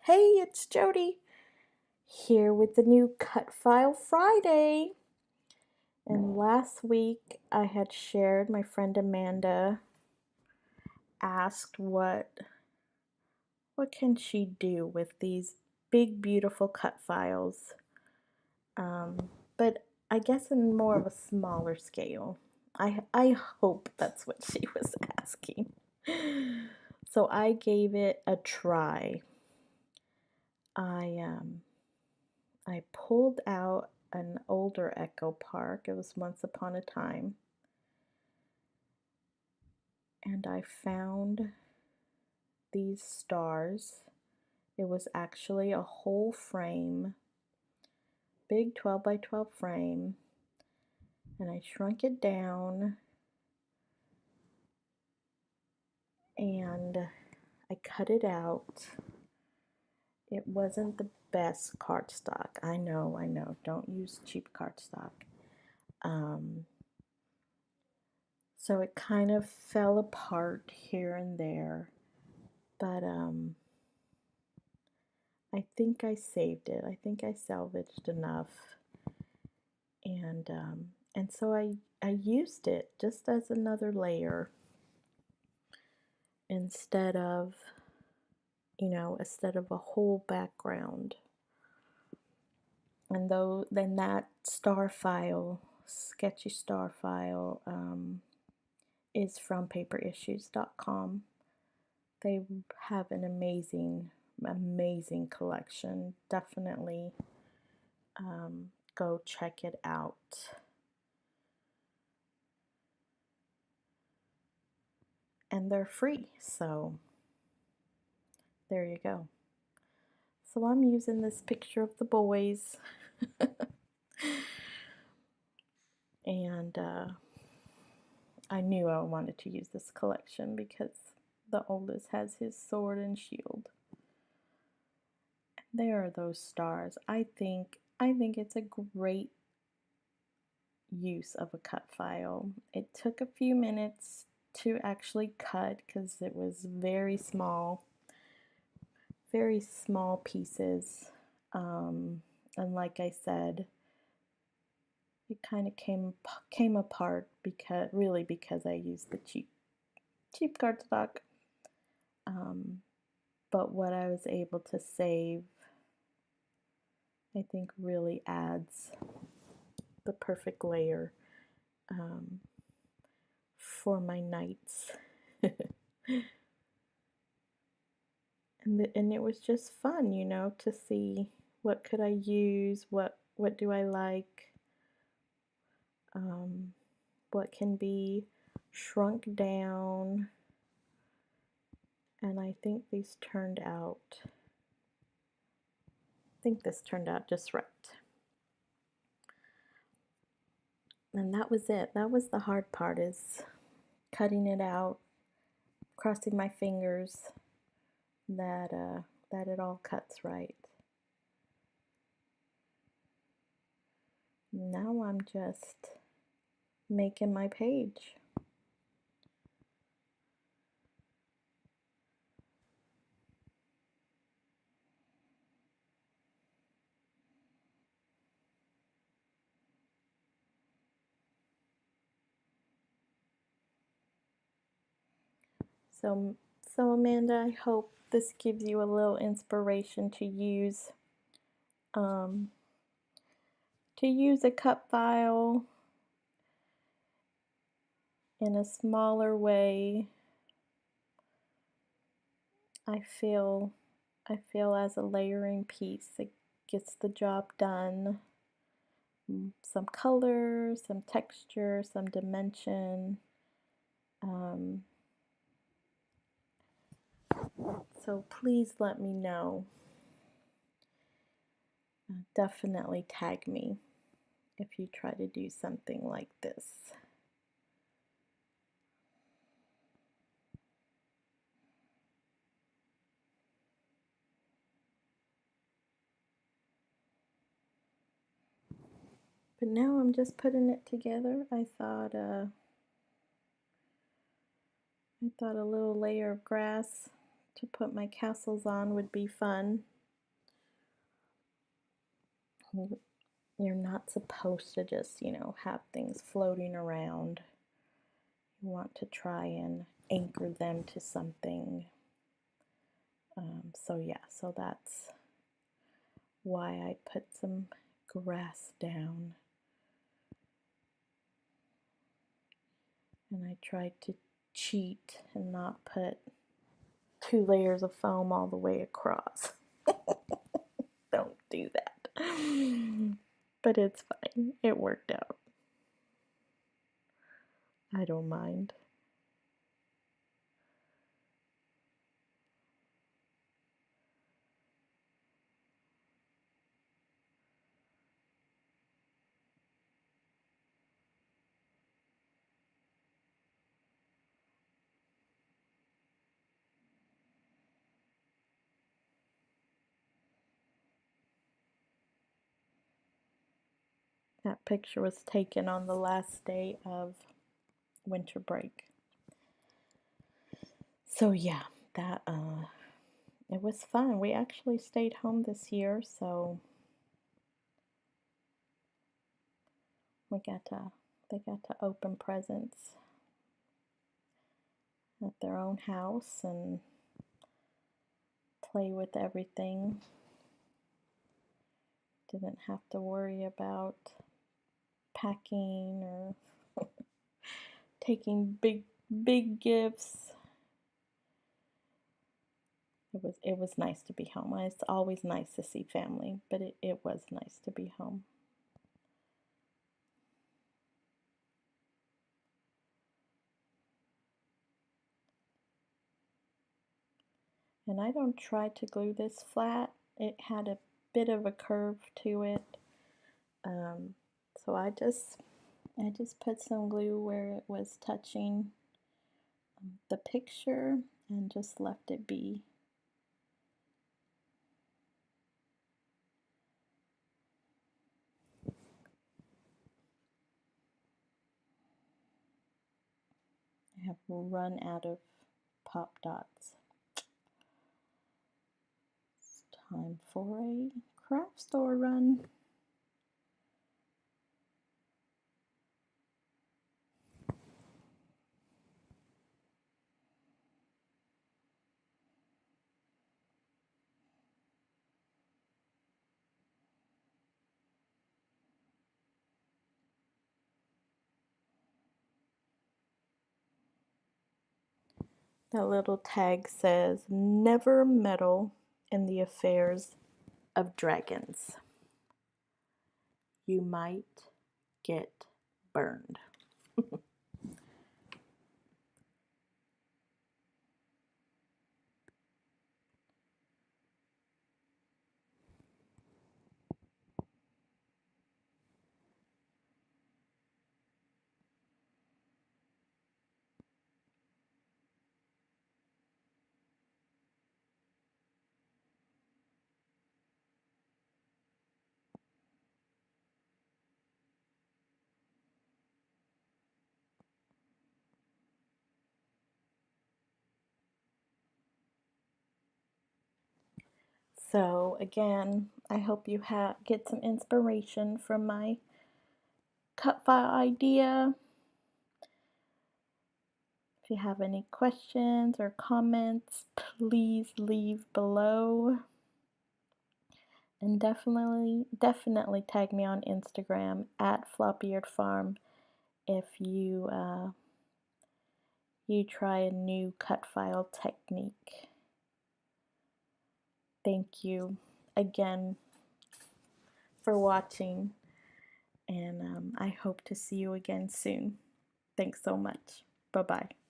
Hey, it's Jody here with the new Cutfile Friday. And last week I had shared my friend Amanda asked what can she do with these big beautiful cut files. But I guess in more of a smaller scale. I hope that's what she was asking. So I gave it a try. I pulled out an older Echo Park. It was once upon a time. And I found these stars. It was actually a whole frame, big 12 by 12 frame. And I shrunk it down and I cut it out. It wasn't the best cardstock. I know. Don't use cheap cardstock. So it kind of fell apart here and there, but I think I saved it. I think I salvaged enough, and so I used it just as another layer instead of instead of a whole background. And then that star file, sketchy star file, is from paperissues.com. They have an amazing collection. Definitely go check it out. And they're free, so there you go. So I'm using this picture of the boys. And I knew I wanted to use this collection because the oldest has his sword and shield. And there are those stars. I think it's a great use of a cut file. It took a few minutes to actually cut because it was very small pieces. And like I said, it kind of came apart because I used the cheap cardstock. But what I was able to save, I think, really adds the perfect layer for my nights. And it was just fun, to see what could I use, what do I like, what can be shrunk down, and I think this turned out just right. And that was it. That was the hard part, is cutting it out, crossing my fingers that it all cuts right. Now I'm just making my page. So Amanda, I hope this gives you a little inspiration to use a cut file in a smaller way. I feel as a layering piece, it gets the job done. Some color, some texture, some dimension. So please let me know. Definitely tag me if you try to do something like this. But now I'm just putting it together. I thought a little layer of grass to put my castles on would be fun. you're not supposed to just, have things floating around. You want to try and anchor them to something. So yeah, so that's why I put some grass down. And I tried to cheat and not put 2 layers of foam all the way across. Don't do that. But it's fine. It worked out. I don't mind. That picture was taken on the last day of winter break. So yeah, that it was fun. We actually stayed home this year, so they got to open presents at their own house and play with everything. Didn't have to worry about packing or taking big gifts. It was nice to be home. It's always nice to see family, but it was nice to be home. And I don't try to glue this flat. It had a bit of a curve to it. So I just put some glue where it was touching the picture and just left it be. I have run out of pop dots. It's time for a craft store run. That little tag says, "Never meddle in the affairs of dragons. You might get burned." So again, I hope you get some inspiration from my cut file idea. If you have any questions or comments, please leave below. And definitely tag me on Instagram at floppyearedfarm if you try a new cut file technique. Thank you again for watching, and I hope to see you again soon. Thanks so much. Bye-bye.